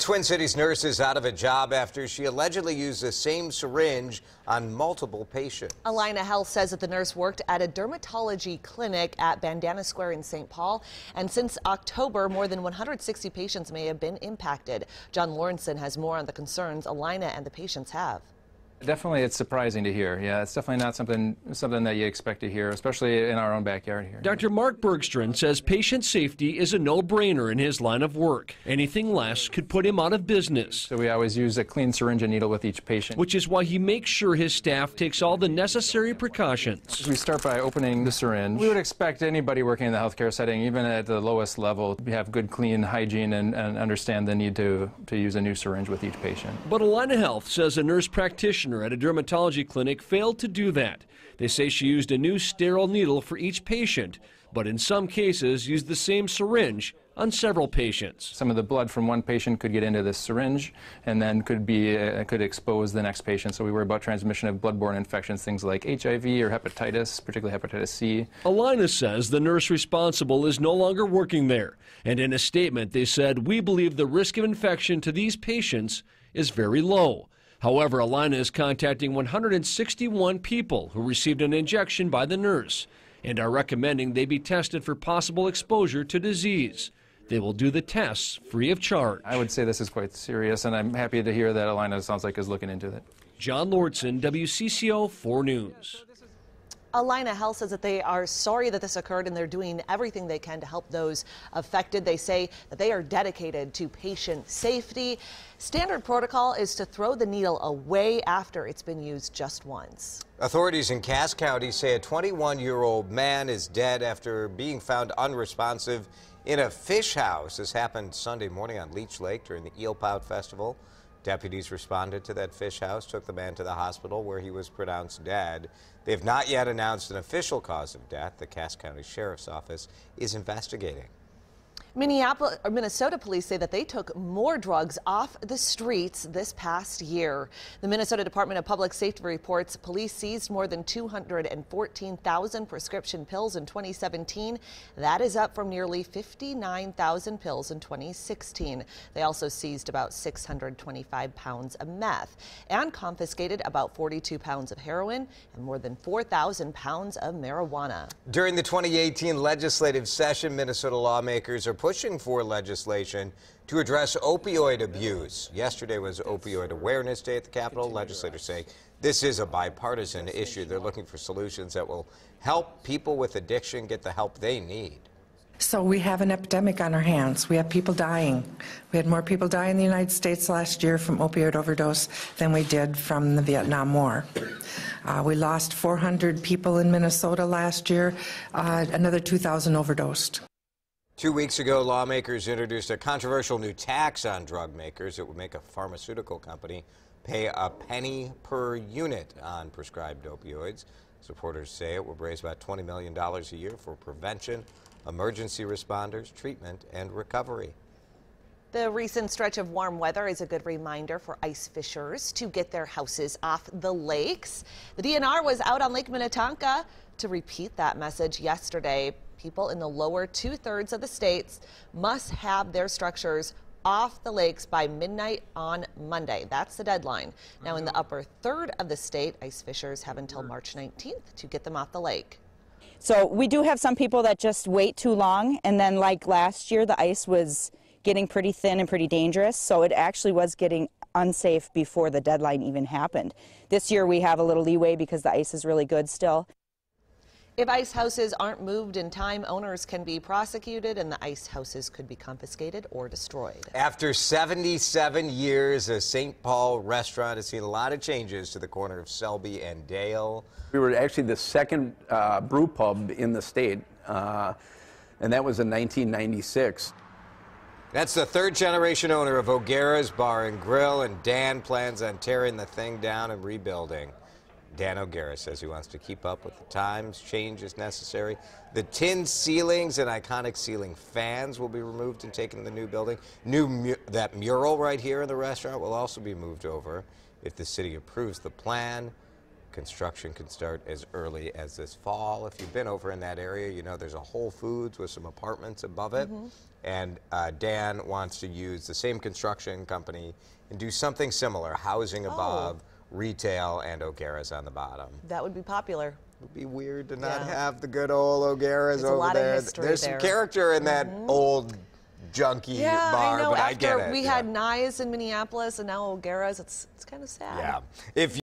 Twin Cities nurse is out of a job after she allegedly used the same syringe on multiple patients. Alina Health says that the nurse worked at a dermatology clinic at Bandana Square in St. Paul, and since October, more than 160 patients may have been impacted. John Lawrenson has more on the concerns Alina and the patients have. Definitely, it's surprising to hear. Yeah, it's definitely not something that you expect to hear, especially in our own backyard here. Dr. Mark Bergstrand says patient safety is a no-brainer in his line of work. Anything less could put him out of business. So we always use a clean syringe and needle with each patient, which is why he makes sure his staff takes all the necessary precautions. We start by opening the syringe. We would expect anybody working in the healthcare setting, even at the lowest level, to have good, clean hygiene and understand the need to use a new syringe with each patient. But Alina Health says a nurse practitioner at a dermatology clinic failed to do that. They say she used a new sterile needle for each patient, but in some cases used the same syringe on several patients. Some of the blood from one patient could get into this syringe and then could expose the next patient. So we worry about transmission of bloodborne infections, things like HIV or hepatitis, particularly hepatitis C. Alina says the nurse responsible is no longer working there. And in a statement, they said, "We believe the risk of infection to these patients is very low." However, Alina is contacting 161 people who received an injection by the nurse and are recommending they be tested for possible exposure to disease. They will do the tests free of charge. I would say this is quite serious, and I'm happy to hear that Alina sounds like is looking into it. John Lawrenson, WCCO 4 News. Alina Health says that they are sorry that this occurred and they're doing everything they can to help those affected. They say that they are dedicated to patient safety. Standard protocol is to throw the needle away after it's been used just once. Authorities in Cass County say a 21-year-old man is dead after being found unresponsive in a fish house. This happened Sunday morning on Leech Lake during the Eel Pout Festival. Deputies responded to that fish house, took the man to the hospital where he was pronounced dead. They have not yet announced an official cause of death. The Cass County Sheriff's Office is investigating. Minnesota police say that they took more drugs off the streets this past year. The Minnesota Department of Public Safety reports police seized more than 214,000 prescription pills in 2017. That is up from nearly 59,000 pills in 2016. They also seized about 625 pounds of meth and confiscated about 42 pounds of heroin and more than 4,000 pounds of marijuana. During the 2018 legislative session, Minnesota lawmakers are pushing for legislation to address opioid abuse. Yesterday was Opioid Awareness Day at the Capitol. Legislators say this is a bipartisan issue. They're looking for solutions that will help people with addiction get the help they need. So we have an epidemic on our hands. We have people dying. We had more people die in the United States last year from opioid overdose than we did from the Vietnam War. We lost 400 people in Minnesota last year. Another 2,000 overdosed. 2 weeks ago, lawmakers introduced a controversial new tax on drug makers. It would make a pharmaceutical company pay a penny per unit on prescribed opioids. Supporters say it will raise about $20 million a year for prevention, emergency responders, treatment, and recovery. The recent stretch of warm weather is a good reminder for ice fishers to get their houses off the lakes. The DNR was out on Lake Minnetonka to repeat that message yesterday. People in the lower two-thirds of the states must have their structures off the lakes by midnight on Monday. That's the deadline. Now, in the upper third of the state, ice fishers have until March 19th to get them off the lake. So we do have some people that just wait too long, and then like last year, the ice was getting pretty thin and pretty dangerous, so it actually was getting unsafe before the deadline even happened. This year we have a little leeway because the ice is really good still. If ice houses aren't moved in time, owners can be prosecuted and the ice houses could be confiscated or destroyed. After 77 years, a St. Paul restaurant has seen a lot of changes to the corner of Selby and Dale. We were actually the second brew pub in the state, and that was in 1996. That's the third generation owner of O'Gara's Bar and Grill, and Dan plans on tearing the thing down and rebuilding. Dan O'Gara says he wants to keep up with the times, change as necessary. The tin ceilings and iconic ceiling fans will be removed and taken to the new building. That mural right here in the restaurant will also be moved over if the city approves the plan. Construction can start as early as this fall. If you've been over in that area, you know there's a Whole Foods with some apartments above it. And Dan wants to use the same construction company and do something similar, housing above, retail, and O'Gara's on the bottom. That would be popular. It would be weird to not have the good old O'Gara's There's over a lot there. of history There's there. some character in that old junky bar, I know. but After I get it. we had Nye's in Minneapolis and now O'Gara's, it's kind of sad. Yeah. If